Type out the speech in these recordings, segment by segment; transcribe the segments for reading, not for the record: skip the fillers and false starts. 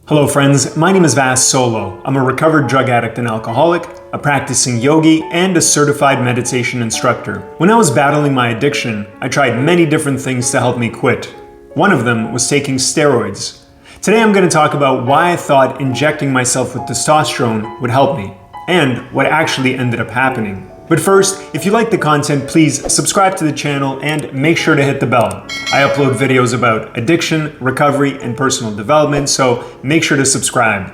Hello friends, my name is Vas Solo. I'm a recovered drug addict and alcoholic, a practicing yogi, and a certified meditation instructor. When I was battling my addiction, I tried many different things to help me quit. One of them was taking steroids. Today I'm going to talk about why I thought injecting myself with testosterone would help me, and what actually ended up happening. But first, if you like the content, please subscribe to the channel and make sure to hit the bell. I upload videos about addiction, recovery, and personal development, so make sure to subscribe.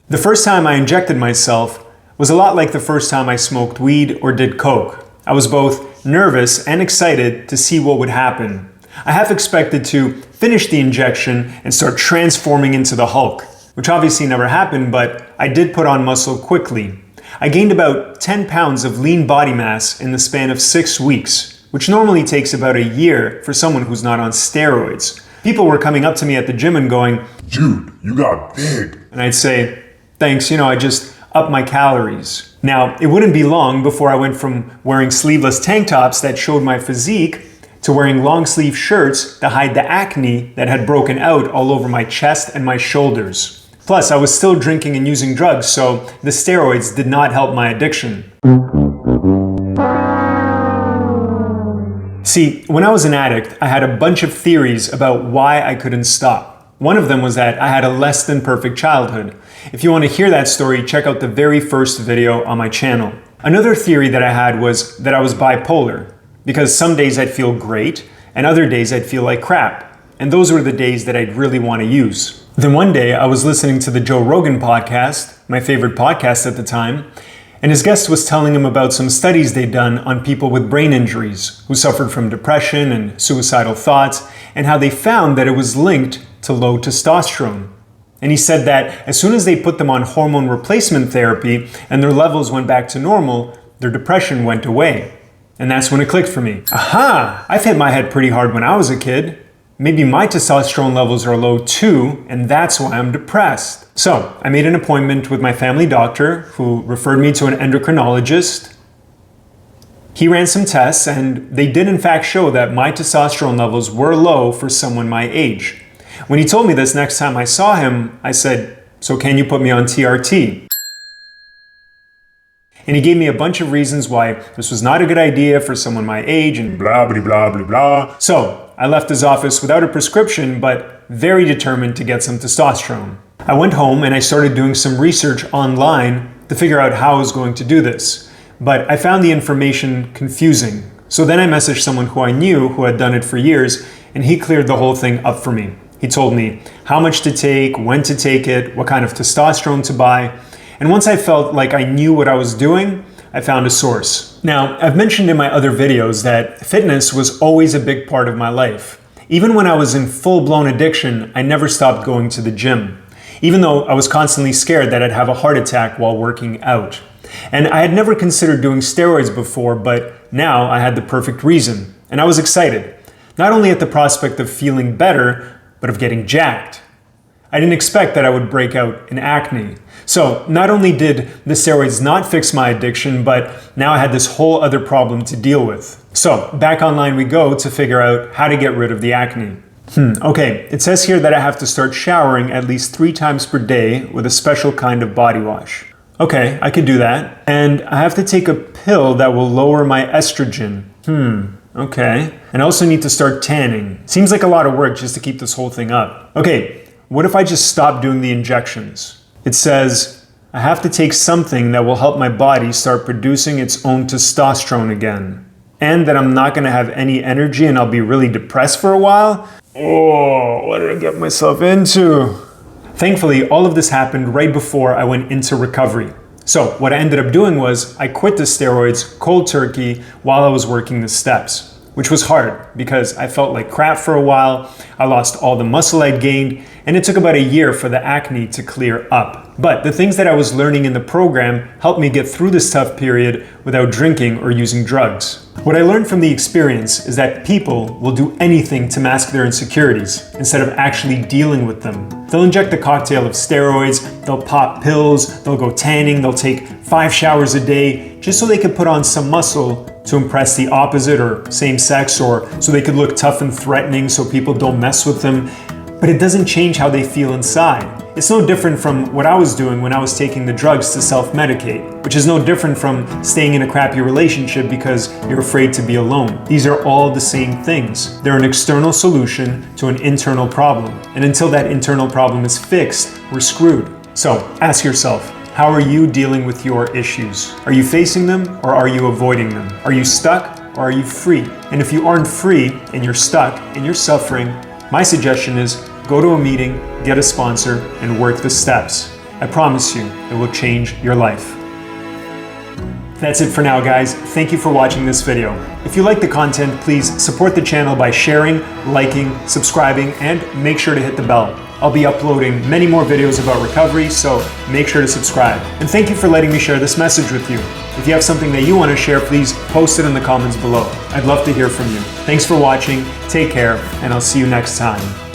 The first time I injected myself was a lot like the first time I smoked weed or did coke. I was both nervous and excited to see what would happen. I half expected to finish the injection and start transforming into the Hulk, which obviously never happened, but I did put on muscle quickly. I gained about 10 pounds of lean body mass in the span of 6 weeks, which normally takes about a year for someone who's not on steroids. People were coming up to me at the gym and going, "Dude, you got big." And I'd say, "Thanks, I just upped my calories." Now, it wouldn't be long before I went from wearing sleeveless tank tops that showed my physique to wearing long sleeve shirts to hide the acne that had broken out all over my chest and my shoulders. Plus, I was still drinking and using drugs, so the steroids did not help my addiction. See, when I was an addict, I had a bunch of theories about why I couldn't stop. One of them was that I had a less than perfect childhood. If you want to hear that story, check out the very first video on my channel. Another theory that I had was that I was bipolar, because some days I'd feel great and other days I'd feel like crap. And those were the days that I'd really want to use. Then one day I was listening to the Joe Rogan podcast, my favorite podcast at the time, and his guest was telling him about some studies they'd done on people with brain injuries who suffered from depression and suicidal thoughts, and how they found that it was linked to low testosterone. And he said that as soon as they put them on hormone replacement therapy and their levels went back to normal, their depression went away. And that's when it clicked for me. Aha! I've hit my head pretty hard when I was a kid. Maybe my testosterone levels are low too, and that's why I'm depressed. So I made an appointment with my family doctor, who referred me to an endocrinologist. He ran some tests, and they did in fact show that my testosterone levels were low for someone my age. When he told me this next time I saw him, I said, "So can you put me on TRT?" And he gave me a bunch of reasons why this was not a good idea for someone my age and blah, blah, blah, blah, blah. So I left his office without a prescription, but very determined to get some testosterone. I went home and I started doing some research online to figure out how I was going to do this. But I found the information confusing. So then I messaged someone who I knew who had done it for years, and he cleared the whole thing up for me. He told me how much to take, when to take it, what kind of testosterone to buy. And once I felt like I knew what I was doing, I found a source. Now, I've mentioned in my other videos that fitness was always a big part of my life. Even when I was in full-blown addiction, I never stopped going to the gym, even though I was constantly scared that I'd have a heart attack while working out. And I had never considered doing steroids before, but now I had the perfect reason. And I was excited, not only at the prospect of feeling better, but of getting jacked. I didn't expect that I would break out in acne. So not only did the steroids not fix my addiction, but now I had this whole other problem to deal with. So back online we go to figure out how to get rid of the acne. Okay, it says here that I have to start showering at least 3 times per day with a special kind of body wash. Okay, I could do that. And I have to take a pill that will lower my estrogen. Okay. And I also need to start tanning. Seems like a lot of work just to keep this whole thing up. Okay, what if I just stop doing the injections? It says, I have to take something that will help my body start producing its own testosterone again. And that I'm not going to have any energy and I'll be really depressed for a while? Oh, what did I get myself into? Thankfully, all of this happened right before I went into recovery. So what I ended up doing was I quit the steroids cold turkey while I was working the steps, which was hard because I felt like crap for a while. I lost all the muscle I'd gained, and it took about a year for the acne to clear up. But the things that I was learning in the program helped me get through this tough period without drinking or using drugs. What I learned from the experience is that people will do anything to mask their insecurities instead of actually dealing with them. They'll inject a cocktail of steroids, they'll pop pills, they'll go tanning, they'll take 5 showers a day just so they can put on some muscle to impress the opposite or same sex, or so they could look tough and threatening so people don't mess with them. But it doesn't change how they feel inside. It's no different from what I was doing when I was taking the drugs to self-medicate, which is no different from staying in a crappy relationship because you're afraid to be alone. These are all the same things. They're an external solution to an internal problem. And until that internal problem is fixed, we're screwed. So ask yourself, how are you dealing with your issues? Are you facing them or are you avoiding them? Are you stuck or are you free? And if you aren't free and you're stuck and you're suffering, my suggestion is go to a meeting, get a sponsor, and work the steps. I promise you, it will change your life. That's it for now, guys. Thank you for watching this video. If you like the content, please support the channel by sharing, liking, subscribing, and make sure to hit the bell. I'll be uploading many more videos about recovery, so make sure to subscribe. And thank you for letting me share this message with you. If you have something that you want to share, please post it in the comments below. I'd love to hear from you. Thanks for watching, take care, and I'll see you next time.